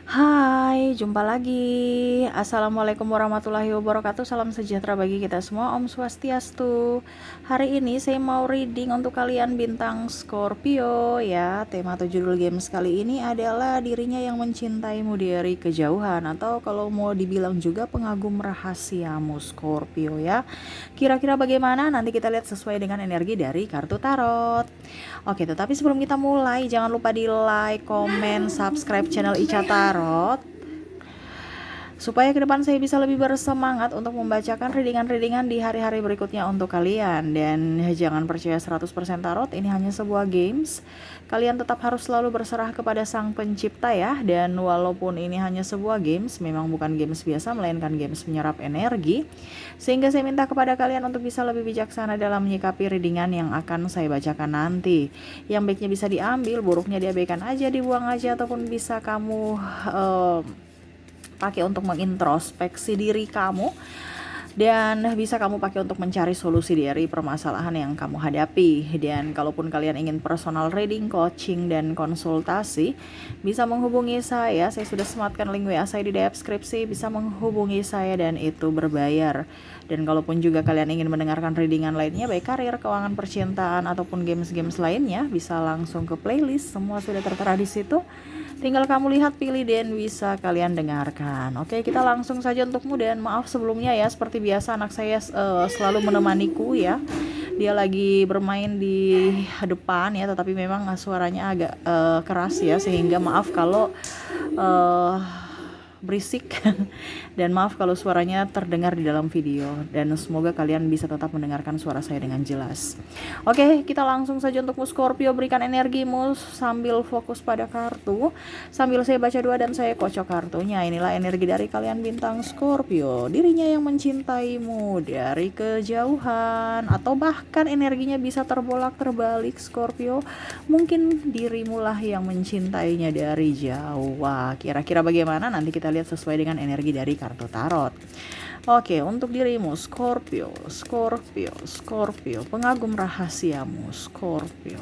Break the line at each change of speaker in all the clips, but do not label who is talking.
Hai, jumpa lagi. Assalamualaikum warahmatullahi wabarakatuh. Salam sejahtera bagi kita semua. Om Swastiastu. Hari ini saya mau reading untuk kalian bintang Scorpio ya. Tema atau judul games kali ini adalah dirinya yang mencintaimu dari kejauhan, atau kalau mau dibilang juga pengagum rahasiamu Scorpio ya. Kira-kira bagaimana? Nanti kita lihat sesuai dengan energi dari kartu tarot. Oke, tetapi sebelum kita mulai, jangan lupa di like, komen, subscribe channel Ica Tarot, supaya ke depan saya bisa lebih bersemangat untuk membacakan readingan-readingan di hari-hari berikutnya untuk kalian. Dan jangan percaya 100% tarot, ini hanya sebuah games. Kalian tetap harus selalu berserah kepada sang pencipta ya. Dan walaupun ini hanya sebuah games, memang bukan games biasa, melainkan games menyerap energi. Sehingga saya minta kepada kalian untuk bisa lebih bijaksana dalam menyikapi readingan yang akan saya bacakan nanti. Yang baiknya bisa diambil, buruknya diabaikan aja, dibuang aja, ataupun bisa kamu pakai untuk mengintrospeksi diri kamu, dan bisa kamu pakai untuk mencari solusi dari permasalahan yang kamu hadapi. Dan kalaupun kalian ingin personal reading, coaching, dan konsultasi, bisa menghubungi saya sudah sematkan link WA saya di deskripsi. Bisa menghubungi saya dan itu berbayar. Dan kalaupun juga kalian ingin mendengarkan readingan lainnya, baik karir, keuangan, percintaan, ataupun games-games lainnya, bisa langsung ke playlist, semua sudah tertera di situ. Tinggal kamu lihat, pilih, dan bisa kalian dengarkan. Oke, kita langsung saja untukmu. Dan maaf sebelumnya ya, seperti biasa anak saya selalu menemaniku ya. Dia lagi bermain di depan ya, tetapi memang suaranya agak keras ya, sehingga maaf kalau berisik dan maaf kalau suaranya terdengar di dalam video, dan semoga kalian bisa tetap mendengarkan suara saya dengan jelas. Oke, kita langsung saja untukmu Scorpio. Berikan energimu sambil fokus pada kartu, sambil saya baca dua dan saya kocok kartunya. Inilah energi dari kalian bintang Scorpio, dirinya yang mencintaimu dari kejauhan, atau bahkan energinya bisa terbolak terbalik Scorpio. Mungkin dirimu lah yang mencintainya dari jauh. Wah, kira-kira bagaimana? Nanti kita lihat sesuai dengan energi dari kartu tarot. Oke, untuk dirimu Scorpio, pengagum rahasiamu Scorpio.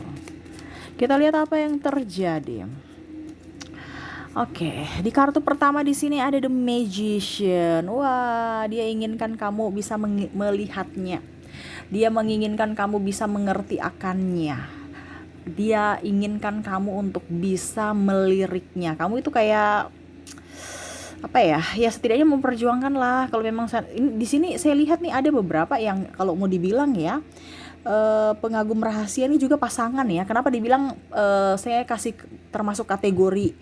Kita lihat apa yang terjadi. Oke, di kartu pertama di sini ada The Magician. Wah, dia inginkan kamu bisa melihatnya. Dia menginginkan kamu bisa mengerti akannya. Dia inginkan kamu untuk bisa meliriknya. Kamu itu kayak apa ya, setidaknya memperjuangkan lah. Kalau memang di sini saya lihat nih ada beberapa yang kalau mau dibilang ya, pengagum rahasia ini juga pasangan ya. Kenapa dibilang saya kasih termasuk kategori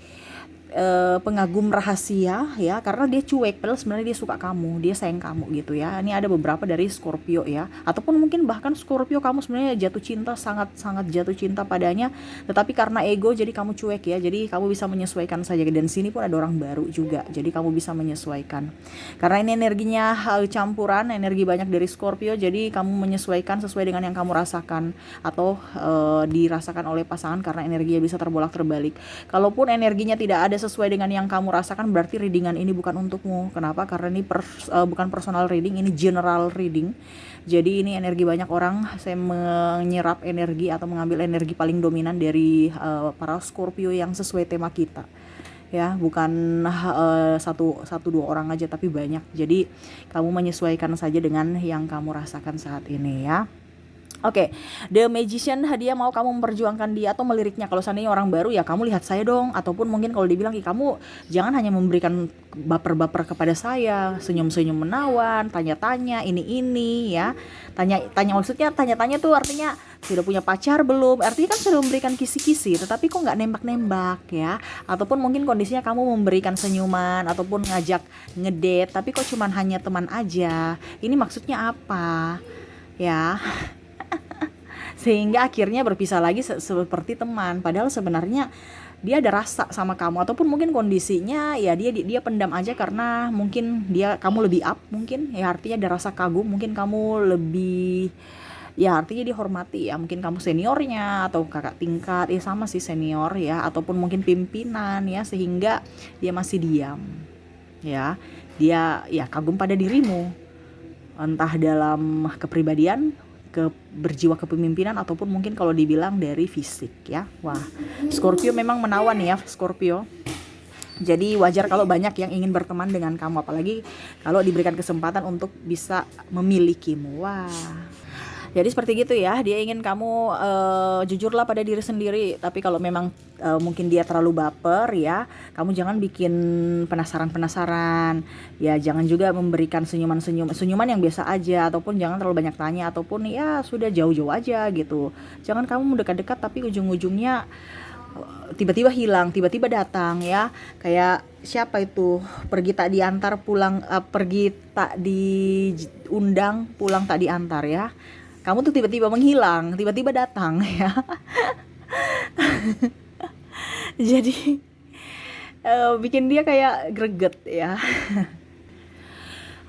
pengagum rahasia ya, karena dia cuek padahal sebenarnya dia suka kamu, dia sayang kamu gitu ya. Ini ada beberapa dari Scorpio ya, ataupun mungkin bahkan Scorpio kamu sebenarnya jatuh cinta, sangat jatuh cinta padanya, tetapi karena ego jadi kamu cuek ya. Jadi kamu bisa menyesuaikan saja. Dan sini pun ada orang baru juga, jadi kamu bisa menyesuaikan karena ini energinya campuran energi banyak dari Scorpio. Jadi kamu menyesuaikan sesuai dengan yang kamu rasakan atau dirasakan oleh pasangan, karena energinya bisa terbolak terbalik. Kalaupun energinya tidak ada sesuai dengan yang kamu rasakan, berarti readingan ini bukan untukmu. Kenapa? Karena ini bukan personal reading, ini general reading. Jadi ini energi banyak orang. Saya menyerap energi atau mengambil energi paling dominan dari para Scorpio yang sesuai tema kita ya, bukan satu dua orang aja, tapi banyak. Jadi kamu menyesuaikan saja dengan yang kamu rasakan saat ini ya. Oke, The Magician, dia mau kamu memperjuangkan dia atau meliriknya. Kalau seandainya orang baru ya kamu lihat saya dong, ataupun mungkin kalau dibilang kamu jangan hanya memberikan baper-baper kepada saya, senyum-senyum menawan, tanya-tanya ini ya. Tanya maksudnya tanya-tanya tuh artinya sudah punya pacar belum? Artinya kan sudah memberikan kisi-kisi, tetapi kok nggak nembak-nembak ya. Ataupun mungkin kondisinya kamu memberikan senyuman ataupun ngajak ngedate, tapi kok cuman hanya teman aja. Ini maksudnya apa? Ya, sehingga akhirnya berpisah lagi seperti teman, padahal sebenarnya dia ada rasa sama kamu. Ataupun mungkin kondisinya ya dia pendam aja karena mungkin kamu lebih up, mungkin ya, artinya ada rasa kagum, mungkin kamu lebih ya, artinya dihormati ya, mungkin kamu seniornya atau kakak tingkat ya, sama sih senior ya, ataupun mungkin pimpinan ya, sehingga dia masih diam ya. Dia ya kagum pada dirimu, entah dalam kepribadian, berjiwa kepemimpinan, ataupun mungkin kalau dibilang dari fisik ya. Wah, Scorpio memang menawan ya Scorpio. Jadi wajar kalau banyak yang ingin berteman dengan kamu, apalagi kalau diberikan kesempatan untuk bisa memilikimu. Wah. Jadi seperti gitu ya, dia ingin kamu jujurlah pada diri sendiri. Tapi kalau memang mungkin dia terlalu baper ya, kamu jangan bikin penasaran-penasaran. Ya jangan juga memberikan senyuman yang biasa aja, ataupun jangan terlalu banyak tanya, ataupun ya sudah jauh-jauh aja gitu. Jangan kamu mendekat-dekat tapi ujung-ujungnya tiba-tiba hilang, tiba-tiba datang ya. Kayak siapa itu, pergi tak diantar pulang, pergi tak diundang pulang tak diantar ya. Kamu tuh tiba-tiba menghilang, tiba-tiba datang ya. Jadi bikin dia kayak greget ya.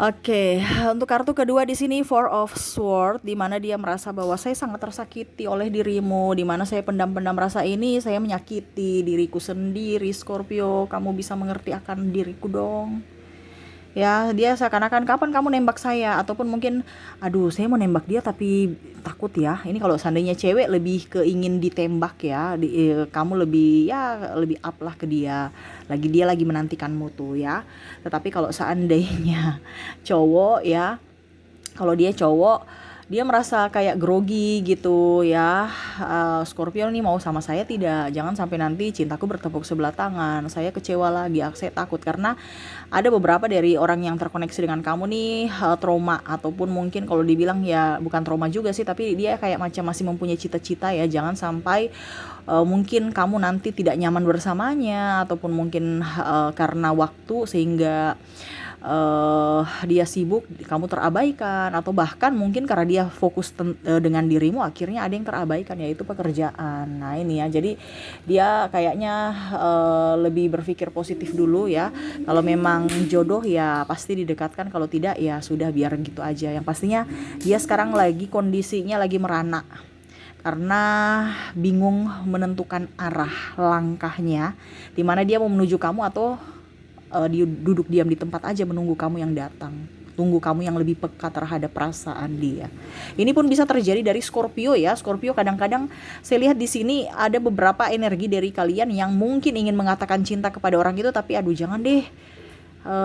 Oke, untuk kartu kedua di sini Four of Swords, di mana dia merasa bahwa saya sangat tersakiti oleh dirimu, di mana saya pendam-pendam rasa ini, saya menyakiti diriku sendiri. Scorpio, kamu bisa mengerti akan diriku dong. Ya, dia seakan-akan kapan kamu nembak saya, ataupun mungkin aduh saya mau nembak dia tapi takut ya. Ini kalau seandainya cewek lebih ke ingin ditembak ya, kamu lebih ya lebih up lah ke dia. Dia lagi menantikanmu tuh ya. Tetapi kalau seandainya cowok ya, kalau dia cowok, dia merasa kayak grogi gitu ya. Scorpio nih mau sama saya tidak? Jangan sampai nanti cintaku bertepuk sebelah tangan. Saya kecewa lagi, saya takut karena ada beberapa dari orang yang terkoneksi dengan kamu nih trauma, ataupun mungkin kalau dibilang ya bukan trauma juga sih, tapi dia kayak macam masih mempunyai cita-cita ya. Jangan sampai mungkin kamu nanti tidak nyaman bersamanya, ataupun mungkin karena waktu sehingga dia sibuk, kamu terabaikan, atau bahkan mungkin karena dia fokus dengan dirimu, akhirnya ada yang terabaikan yaitu pekerjaan. Nah ini ya, jadi dia kayaknya lebih berpikir positif dulu ya. Kalau memang jodoh ya pasti didekatkan, kalau tidak ya sudah biar gitu aja. Yang pastinya dia sekarang lagi kondisinya lagi merana karena bingung menentukan arah langkahnya, dimana dia mau menuju kamu atau dia duduk diam di tempat aja menunggu kamu yang datang, tunggu kamu yang lebih peka terhadap perasaan dia. Ini pun bisa terjadi dari Scorpio ya. Scorpio kadang-kadang saya lihat di sini ada beberapa energi dari kalian yang mungkin ingin mengatakan cinta kepada orang itu, tapi aduh jangan deh,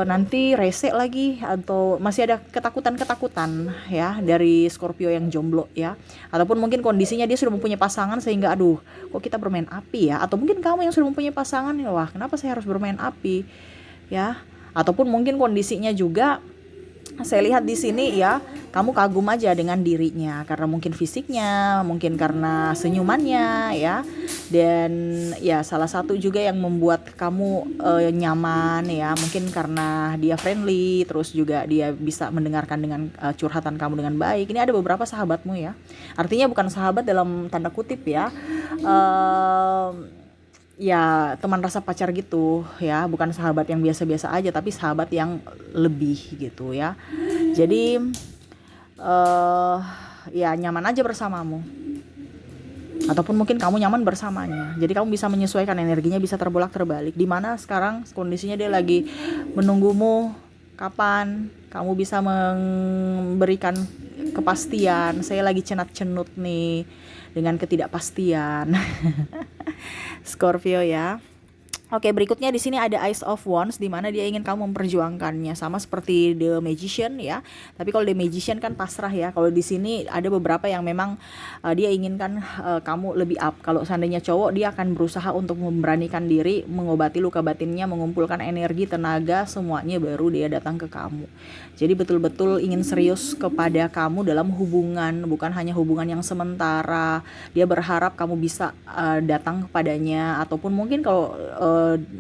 nanti rese lagi, atau masih ada ketakutan ya dari Scorpio yang jomblo ya, ataupun mungkin kondisinya dia sudah mempunyai pasangan sehingga aduh kok kita bermain api ya, atau mungkin kamu yang sudah mempunyai pasangan, wah kenapa saya harus bermain api ya, ataupun mungkin kondisinya juga saya lihat di sini ya, kamu kagum aja dengan dirinya karena mungkin fisiknya, mungkin karena senyumannya ya, dan ya salah satu juga yang membuat kamu nyaman ya, mungkin karena dia friendly, terus juga dia bisa mendengarkan dengan curhatan kamu dengan baik. Ini ada beberapa sahabatmu ya, artinya bukan sahabat dalam tanda kutip ya, ya teman rasa pacar gitu ya, bukan sahabat yang biasa-biasa aja, tapi sahabat yang lebih gitu ya. Jadi ya nyaman aja bersamamu, ataupun mungkin kamu nyaman bersamanya. Jadi kamu bisa menyesuaikan, energinya bisa terbolak-terbalik. Dimana sekarang kondisinya dia lagi menunggumu kapan kamu bisa memberikan kepastian. Saya lagi cenat-cenut nih dengan ketidakpastian. Scorpio ya. Oke, berikutnya di sini ada Ace of Wands, di mana dia ingin kamu memperjuangkannya, sama seperti The Magician ya. Tapi kalau The Magician kan pasrah ya. Kalau di sini ada beberapa yang memang dia inginkan kamu lebih up. Kalau seandainya cowok, dia akan berusaha untuk memberanikan diri, mengobati luka batinnya, mengumpulkan energi, tenaga, semuanya baru dia datang ke kamu. Jadi betul-betul ingin serius kepada kamu dalam hubungan, bukan hanya hubungan yang sementara. Dia berharap kamu bisa datang kepadanya, ataupun mungkin kalau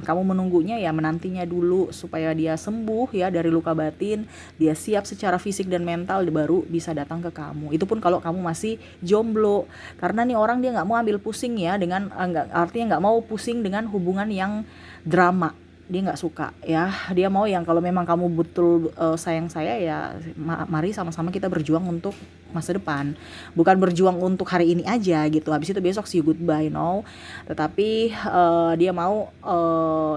kamu menunggunya ya menantinya dulu supaya dia sembuh ya dari luka batin, dia siap secara fisik dan mental, baru bisa datang ke kamu. Itu pun kalau kamu masih jomblo, karena nih orang dia nggak mau ambil pusing ya dengan artinya nggak mau pusing dengan hubungan yang drama. Dia nggak suka ya, dia mau yang kalau memang kamu betul sayang saya ya, mari sama-sama kita berjuang untuk masa depan, bukan berjuang untuk hari ini aja gitu, habis itu besok see you goodbye, no. Tetapi dia mau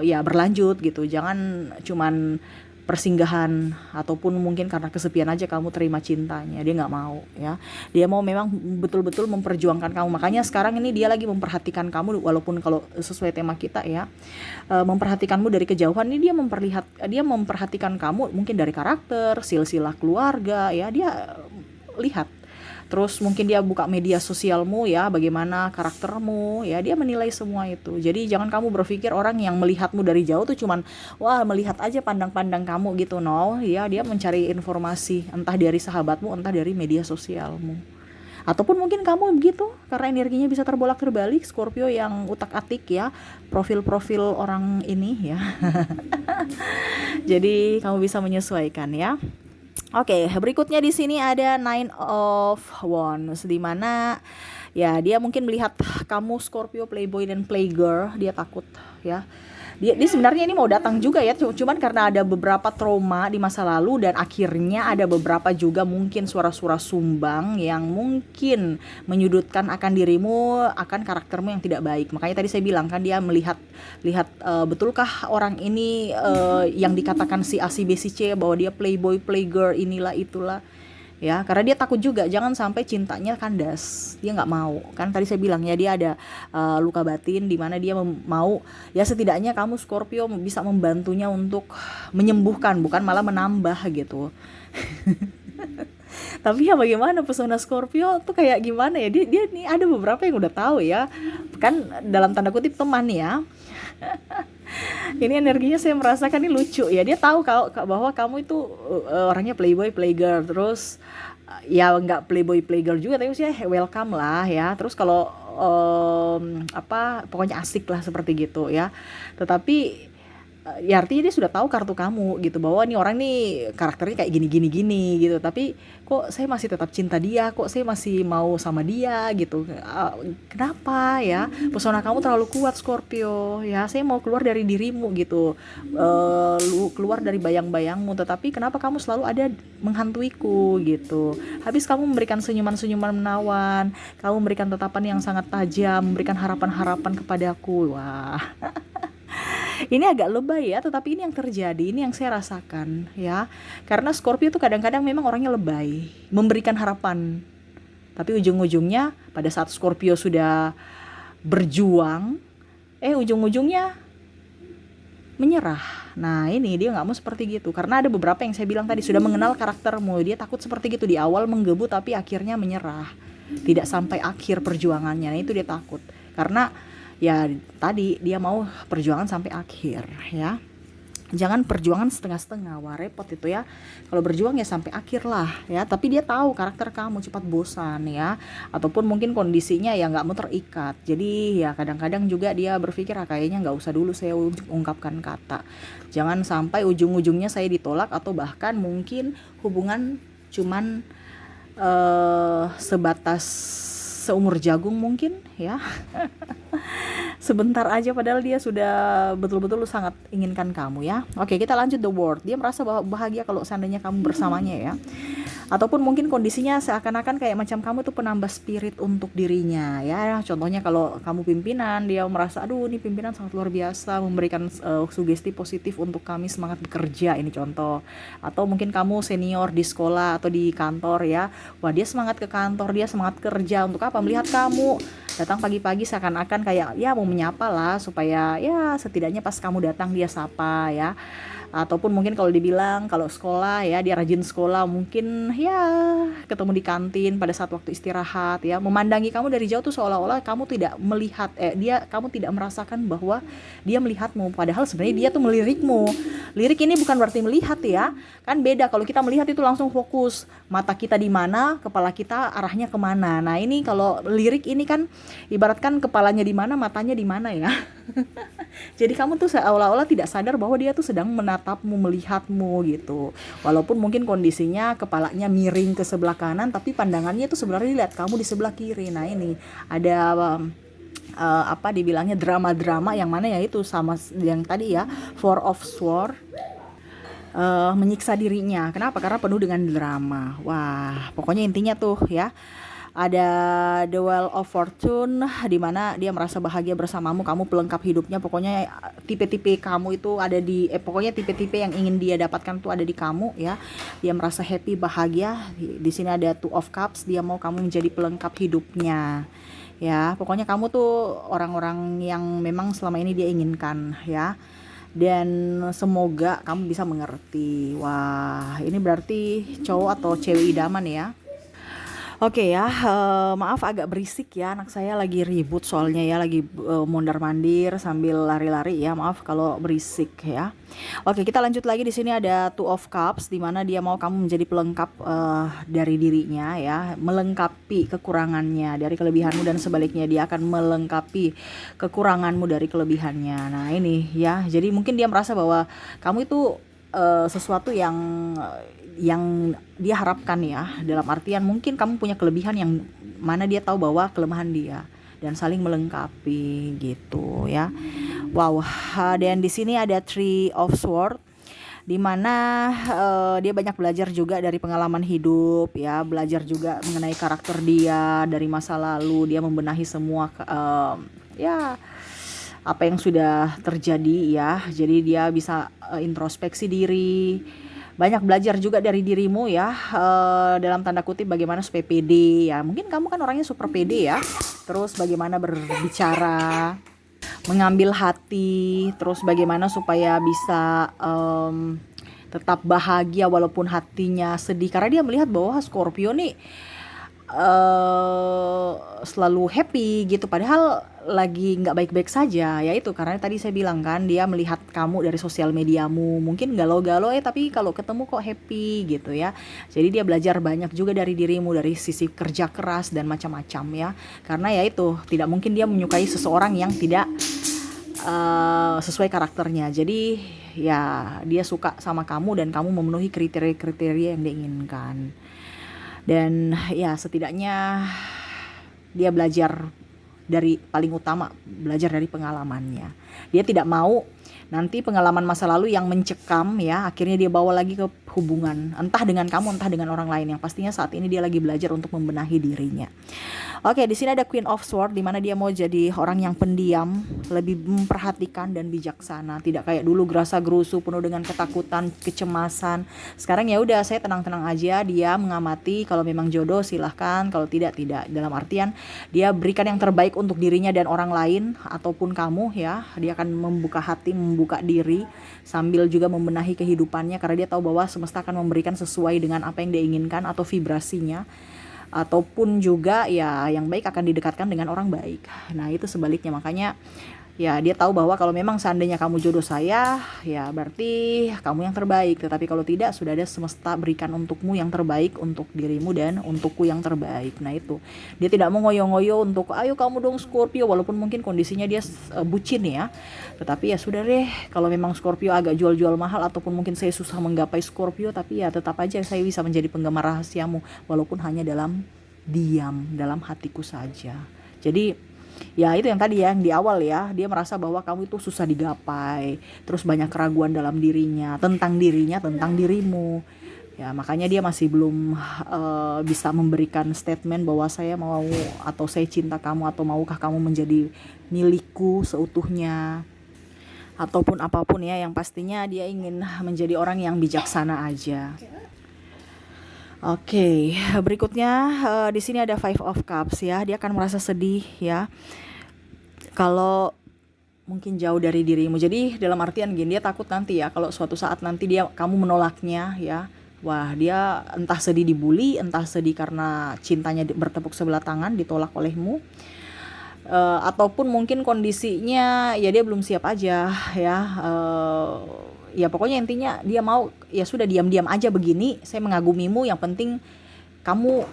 ya berlanjut gitu, jangan cuman persinggahan, ataupun mungkin karena kesepian aja kamu terima cintanya. Dia nggak mau ya. Dia mau memang betul-betul memperjuangkan kamu. Makanya sekarang ini dia lagi memperhatikan kamu, walaupun kalau sesuai tema kita ya, memperhatikanmu dari kejauhan. Ini dia memperhatikan kamu mungkin dari karakter, silsilah keluarga ya. Dia lihat. Terus mungkin dia buka media sosialmu ya, bagaimana karaktermu ya, dia menilai semua itu. Jadi jangan kamu berpikir orang yang melihatmu dari jauh tuh cuman wah melihat aja pandang-pandang kamu gitu, no ya. Dia mencari informasi entah dari sahabatmu, entah dari media sosialmu, ataupun mungkin kamu begitu karena energinya bisa terbolak-terbalik. Scorpio yang utak-atik ya, profil-profil orang ini ya. Jadi kamu bisa menyesuaikan ya. Oke, berikutnya di sini ada Nine of Wands, di mana ya dia mungkin melihat kamu Scorpio playboy dan playgirl, dia takut ya. Dia sebenarnya ini mau datang juga ya, cuman karena ada beberapa trauma di masa lalu, dan akhirnya ada beberapa juga mungkin suara-suara sumbang yang mungkin menyudutkan akan dirimu, akan karaktermu yang tidak baik. Makanya tadi saya bilang kan dia melihat betulkah orang ini yang dikatakan si A si B si C bahwa dia playboy playgirl inilah itulah ya, karena dia takut juga jangan sampai cintanya kandas. Dia nggak mau, kan tadi saya bilang ya, dia ada luka batin di mana dia mau ya, setidaknya kamu Scorpio bisa membantunya untuk menyembuhkan, bukan malah menambah gitu. Tapi ya bagaimana, pesona Scorpio tuh kayak gimana ya, dia nih ada beberapa yang udah tahu ya, kan dalam tanda kutip teman ya. Ini energinya saya merasakan ini lucu ya. Dia tahu bahwa kamu itu orangnya playboy playgirl, terus ya nggak playboy playgirl juga, tapi maksudnya welcome lah ya. Terus kalau pokoknya asik lah seperti gitu ya. Tetapi ya artinya dia sudah tahu kartu kamu gitu, bahwa nih orang nih karakternya kayak gini gitu, tapi kok saya masih tetap cinta dia, kok saya masih mau sama dia gitu. Kenapa ya, pesona kamu terlalu kuat Scorpio ya, saya mau keluar dari dirimu gitu, keluar dari bayang-bayangmu, tetapi kenapa kamu selalu ada menghantuiku gitu. Habis kamu memberikan senyuman-senyuman menawan, kamu memberikan tatapan yang sangat tajam, memberikan harapan-harapan kepadaku. Wah. Ini agak lebay ya, tetapi ini yang terjadi, ini yang saya rasakan ya. Karena Scorpio tuh kadang-kadang memang orangnya lebay, memberikan harapan. Tapi ujung-ujungnya pada saat Scorpio sudah berjuang, ujung-ujungnya menyerah. Nah ini dia nggak mau seperti gitu, karena ada beberapa yang saya bilang tadi sudah mengenal karaktermu. Dia takut seperti gitu, di awal menggebu tapi akhirnya menyerah, tidak sampai akhir perjuangannya. Nah itu dia takut, karena ya tadi dia mau perjuangan sampai akhir ya. Jangan perjuangan setengah-setengah, wah repot itu ya. Kalau berjuang ya sampai akhir lah ya. Tapi dia tahu karakter kamu cepat bosan ya, ataupun mungkin kondisinya ya nggak mau terikat. Jadi ya kadang-kadang juga dia berpikir kayaknya nggak usah dulu saya ungkapkan kata. Jangan sampai ujung-ujungnya saya ditolak, atau bahkan mungkin hubungan cuman sebatas seumur jagung mungkin ya. Sebentar aja padahal dia sudah betul-betul sangat inginkan kamu ya. Oke, kita lanjut The World. Dia merasa bahwa bahagia kalau seandainya kamu bersamanya ya. Ataupun mungkin kondisinya seakan-akan kayak macam kamu tuh penambah spirit untuk dirinya ya. Contohnya kalau kamu pimpinan, dia merasa aduh ini pimpinan sangat luar biasa, memberikan sugesti positif untuk kami semangat bekerja, ini contoh. Atau mungkin kamu senior di sekolah atau di kantor ya, wah dia semangat ke kantor, dia semangat kerja. Untuk apa? Melihat kamu datang pagi-pagi seakan-akan kayak ya mau menyapa lah, supaya ya setidaknya pas kamu datang dia sapa ya. Ataupun mungkin kalau dibilang kalau sekolah ya, dia rajin sekolah, mungkin ya ketemu di kantin pada saat waktu istirahat ya, memandangi kamu dari jauh tuh seolah-olah kamu tidak melihat kamu tidak merasakan bahwa dia melihatmu, padahal sebenarnya dia tuh melirikmu. Lirik ini bukan berarti melihat ya, kan beda. Kalau kita melihat itu langsung fokus, mata kita di mana, kepala kita arahnya kemana. Nah ini kalau lirik ini kan ibaratkan kepalanya di mana, matanya di mana ya. Jadi kamu tuh seolah-olah tidak sadar bahwa dia tuh sedang menatapmu, melihatmu gitu. Walaupun mungkin kondisinya kepalanya miring ke sebelah kanan, tapi pandangannya tuh sebenarnya lihat kamu di sebelah kiri. Nah ini ada dibilangnya drama-drama yang mana ya itu sama yang tadi ya, Four of Swords. Menyiksa dirinya. Kenapa? Karena penuh dengan drama. Wah, pokoknya intinya tuh ya, Ada The Wheel of Fortune, di mana dia merasa bahagia bersamamu, kamu pelengkap hidupnya. Pokoknya tipe-tipe kamu itu ada di pokoknya tipe-tipe yang ingin dia dapatkan tuh ada di kamu ya. Dia merasa happy, bahagia. Di sini ada Two of Cups, dia mau kamu menjadi pelengkap hidupnya. Ya, pokoknya kamu tuh orang-orang yang memang selama ini dia inginkan ya. Dan semoga kamu bisa mengerti. Wah, ini berarti cowok atau cewek idaman ya. Oke ya, maaf agak berisik ya, anak saya lagi ribut soalnya ya, lagi mondar-mandir sambil lari-lari ya, maaf kalau berisik ya. Oke, kita lanjut lagi. Di sini ada Two of Cups, di mana dia mau kamu menjadi pelengkap dari dirinya ya, melengkapi kekurangannya dari kelebihanmu, dan sebaliknya dia akan melengkapi kekuranganmu dari kelebihannya. Nah ini ya, jadi mungkin dia merasa bahwa kamu itu sesuatu yang dia harapkan ya, dalam artian mungkin kamu punya kelebihan yang mana dia tahu bahwa kelemahan dia, dan saling melengkapi gitu ya. Wow, dan di sini ada Three of Swords, di mana dia banyak belajar juga dari pengalaman hidup ya, belajar juga mengenai karakter dia dari masa lalu. Dia membenahi semua ya apa yang sudah terjadi ya, jadi dia bisa introspeksi diri, banyak belajar juga dari dirimu ya, dalam tanda kutip bagaimana supaya pede ya. Mungkin kamu kan orangnya super pede ya, terus bagaimana berbicara, mengambil hati, terus bagaimana supaya bisa tetap bahagia walaupun hatinya sedih, karena dia melihat bahwa Scorpio nih selalu happy gitu, padahal lagi nggak baik-baik saja ya. Itu karena tadi saya bilang kan, dia melihat kamu dari sosial mediamu, mungkin galau-galau tapi kalau ketemu kok happy gitu ya. Jadi dia belajar banyak juga dari dirimu, dari sisi kerja keras dan macam-macam ya, karena ya itu tidak mungkin dia menyukai seseorang yang tidak sesuai karakternya. Jadi ya dia suka sama kamu dan kamu memenuhi kriteria-kriteria yang diinginkan. Dan ya setidaknya dia belajar dari, paling utama belajar dari pengalamannya. Dia tidak mau nanti pengalaman masa lalu yang mencekam ya, akhirnya dia bawa lagi ke hubungan, entah dengan kamu entah dengan orang lain. Yang pastinya saat ini dia lagi belajar untuk membenahi dirinya. Oke, di sini ada Queen of Swords, di mana dia mau jadi orang yang pendiam, lebih memperhatikan dan bijaksana, tidak kayak dulu gerasa gerusu penuh dengan ketakutan, kecemasan. Sekarang ya udah, saya tenang-tenang aja, dia mengamati, kalau memang jodoh silahkan, kalau tidak tidak. Dalam artian dia berikan yang terbaik untuk dirinya dan orang lain ataupun kamu ya. Dia akan membuka hati, membuka diri sambil juga membenahi kehidupannya, karena dia tahu bahwa semesta akan memberikan sesuai dengan apa yang dia inginkan atau vibrasinya. Ataupun juga ya yang baik akan didekatkan dengan orang baik. Nah itu sebaliknya, makanya ya dia tahu bahwa kalau memang seandainya kamu jodoh saya, ya berarti kamu yang terbaik. Tetapi kalau tidak, sudah ada semesta berikan untukmu yang terbaik untuk dirimu dan untukku yang terbaik. Nah itu, dia tidak mau ngoyo-ngoyo untuk ayo kamu dong Scorpio, walaupun mungkin kondisinya dia bucin ya. Tetapi ya sudah deh, kalau memang Scorpio agak jual-jual mahal ataupun mungkin saya susah menggapai Scorpio, tapi ya tetap aja saya bisa menjadi penggemar rahasiamu, walaupun hanya dalam diam, dalam hatiku saja. Jadi ya itu yang tadi ya, yang di awal ya, dia merasa bahwa kamu itu susah digapai, terus banyak keraguan dalam dirinya, tentang dirimu ya. Makanya dia masih belum bisa memberikan statement bahwa saya mau atau saya cinta kamu atau maukah kamu menjadi milikku seutuhnya, ataupun apapun ya. Yang pastinya dia ingin menjadi orang yang bijaksana aja. Oke, berikutnya di sini ada Five of Cups ya. Dia akan merasa sedih ya kalau mungkin jauh dari dirimu. Jadi dalam artian gini, dia takut nanti ya kalau suatu saat nanti kamu menolaknya ya. Wah, dia entah sedih dibully, entah sedih karena cintanya bertepuk sebelah tangan ditolak olehmu. Ataupun mungkin kondisinya ya dia belum siap aja ya. Ya pokoknya intinya dia mau ya sudah, diam-diam aja begini, saya mengagumimu, yang penting kamu,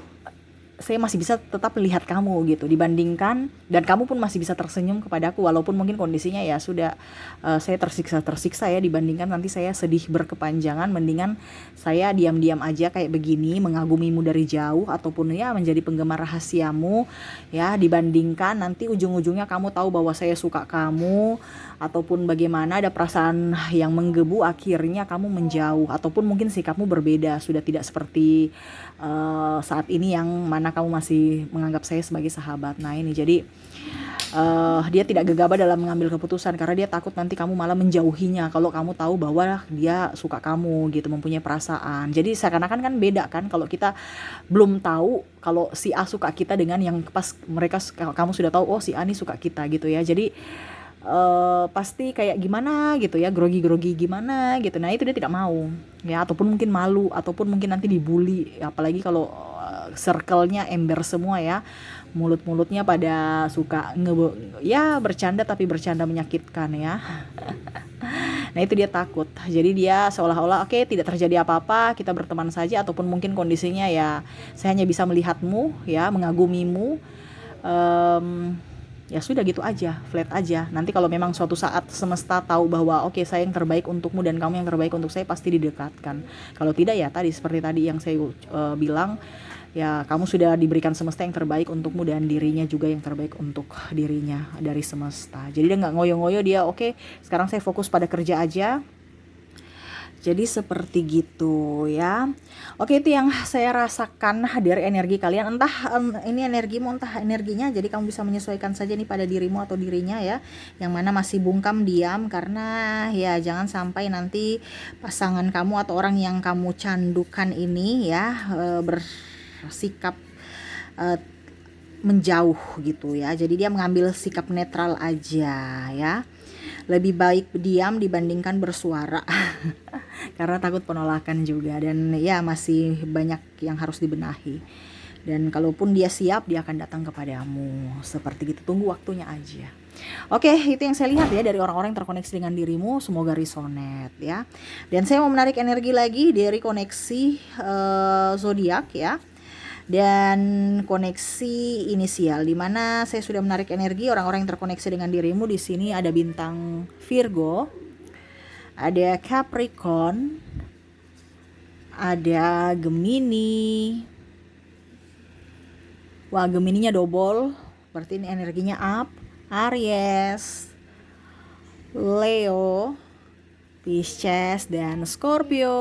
saya masih bisa tetap melihat kamu gitu, dibandingkan, dan kamu pun masih bisa tersenyum kepadaku walaupun mungkin kondisinya ya sudah saya tersiksa ya, dibandingkan nanti saya sedih berkepanjangan. Mendingan saya diam-diam aja kayak begini, mengagumimu dari jauh ataupun ya menjadi penggemar rahasiamu ya, dibandingkan nanti ujung-ujungnya kamu tahu bahwa saya suka kamu, ataupun bagaimana, ada perasaan yang menggebu, akhirnya kamu menjauh, ataupun mungkin sikapmu berbeda, sudah tidak seperti saat ini yang mana kamu masih menganggap saya sebagai sahabat. Nah ini jadi dia tidak gegabah dalam mengambil keputusan karena dia takut nanti kamu malah menjauhinya kalau kamu tahu bahwa dia suka kamu gitu, mempunyai perasaan. Jadi seakan-akan kan beda kan kalau kita belum tahu kalau si A suka kita dengan yang pas kamu sudah tahu oh si A nih suka kita gitu ya. Jadi pasti kayak gimana gitu ya, grogi-grogi gimana gitu. Nah itu dia tidak mau ya, ataupun mungkin malu, ataupun mungkin nanti dibully, apalagi kalau circle-nya ember semua ya, mulut-mulutnya pada suka ya bercanda, tapi bercanda menyakitkan ya. Nah itu dia takut, jadi dia seolah-olah oke, tidak terjadi apa-apa, kita berteman saja, ataupun mungkin kondisinya ya saya hanya bisa melihatmu ya, mengagumimu, ya sudah gitu aja, flat aja. Nanti kalau memang suatu saat semesta tahu bahwa oke, saya yang terbaik untukmu dan kamu yang terbaik untuk saya, pasti didekatkan. Kalau tidak ya tadi seperti tadi yang saya bilang ya, kamu sudah diberikan semesta yang terbaik untukmu dan dirinya juga yang terbaik untuk dirinya dari semesta. Jadi dia nggak ngoyo-ngoyo, dia oke, sekarang saya fokus pada kerja aja. Jadi seperti gitu ya. Oke, itu yang saya rasakan dari energi kalian. Entah ini energimu, entah energinya. Jadi kamu bisa menyesuaikan saja nih pada dirimu atau dirinya ya, yang mana masih bungkam diam. Karena ya jangan sampai nanti pasangan kamu atau orang yang kamu candukan ini ya bersikap menjauh gitu ya. Jadi dia mengambil sikap netral aja ya. Lebih baik diam dibandingkan bersuara karena takut penolakan juga, dan ya masih banyak yang harus dibenahi. Dan kalaupun dia siap, dia akan datang kepadamu seperti gitu. Tunggu waktunya aja. Oke, itu yang saya lihat ya dari orang-orang yang terkoneksi dengan dirimu. Semoga resonate ya. Dan saya mau menarik energi lagi dari koneksi zodiak ya, dan koneksi inisial, di mana saya sudah menarik energi orang-orang yang terkoneksi dengan dirimu. Di sini ada bintang Virgo, ada Capricorn, ada Gemini. Wah, Gemininya double, berarti ini energinya up. Aries, Leo, Pisces, dan Scorpio.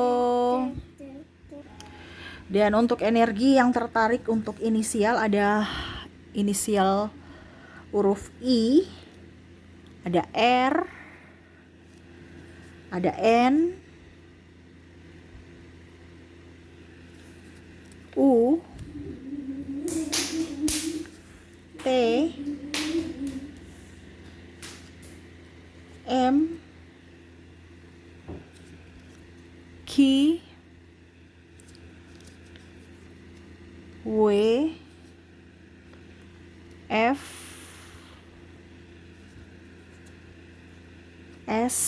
Dan untuk energi yang tertarik untuk inisial, ada inisial huruf I, ada R, ada N, U, T, M, Q, W, F, S,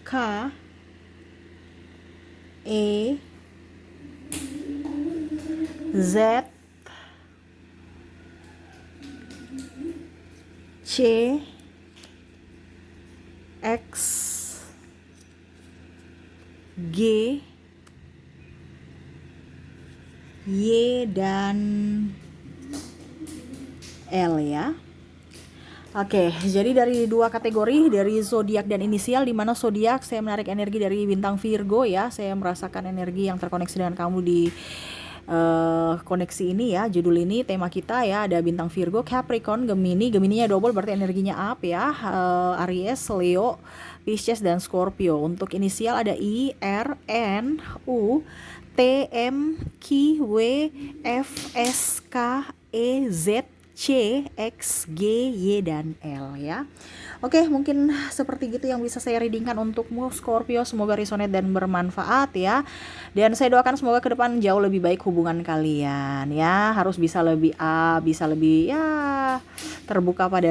K, E, Z, C, X, G, Y, dan L ya. Oke, jadi dari dua kategori, dari zodiak dan inisial, di mana zodiak saya menarik energi dari bintang Virgo ya. Saya merasakan energi yang terkoneksi dengan kamu di koneksi ini ya. Judul ini tema kita ya, ada bintang Virgo, Capricorn, Gemini. Gemininya double berarti energinya up ya. Aries, Leo, Pisces, dan Scorpio. Untuk inisial ada I, R, N, U, T, M, Q, W, F, S, K, E, Z, C, X, G, Y, dan L ya. Oke, mungkin seperti gitu yang bisa saya readingkan untukmu Scorpio. Semoga resonate dan bermanfaat ya. Dan saya doakan semoga ke depan jauh lebih baik hubungan kalian ya. Harus bisa lebih bisa lebih ya terbuka pada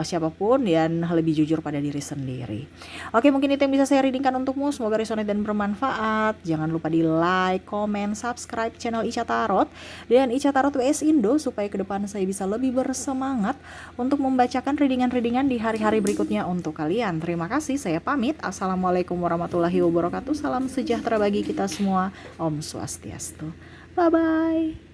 siapapun, dan lebih jujur pada diri sendiri. Oke, mungkin itu yang bisa saya readingkan untukmu. Semoga resonate dan bermanfaat. Jangan lupa di like, comment, subscribe channel Ica Tarot dan Ica Tarot WS Indo, supaya ke depan saya bisa lebih bersemangat untuk membacakan readingan-readingan di hari-hari berikutnya untuk kalian. Terima kasih, saya pamit. Assalamualaikum warahmatullahi wabarakatuh. Salam sejahtera bagi kita semua. Om Swastiastu. Bye-bye.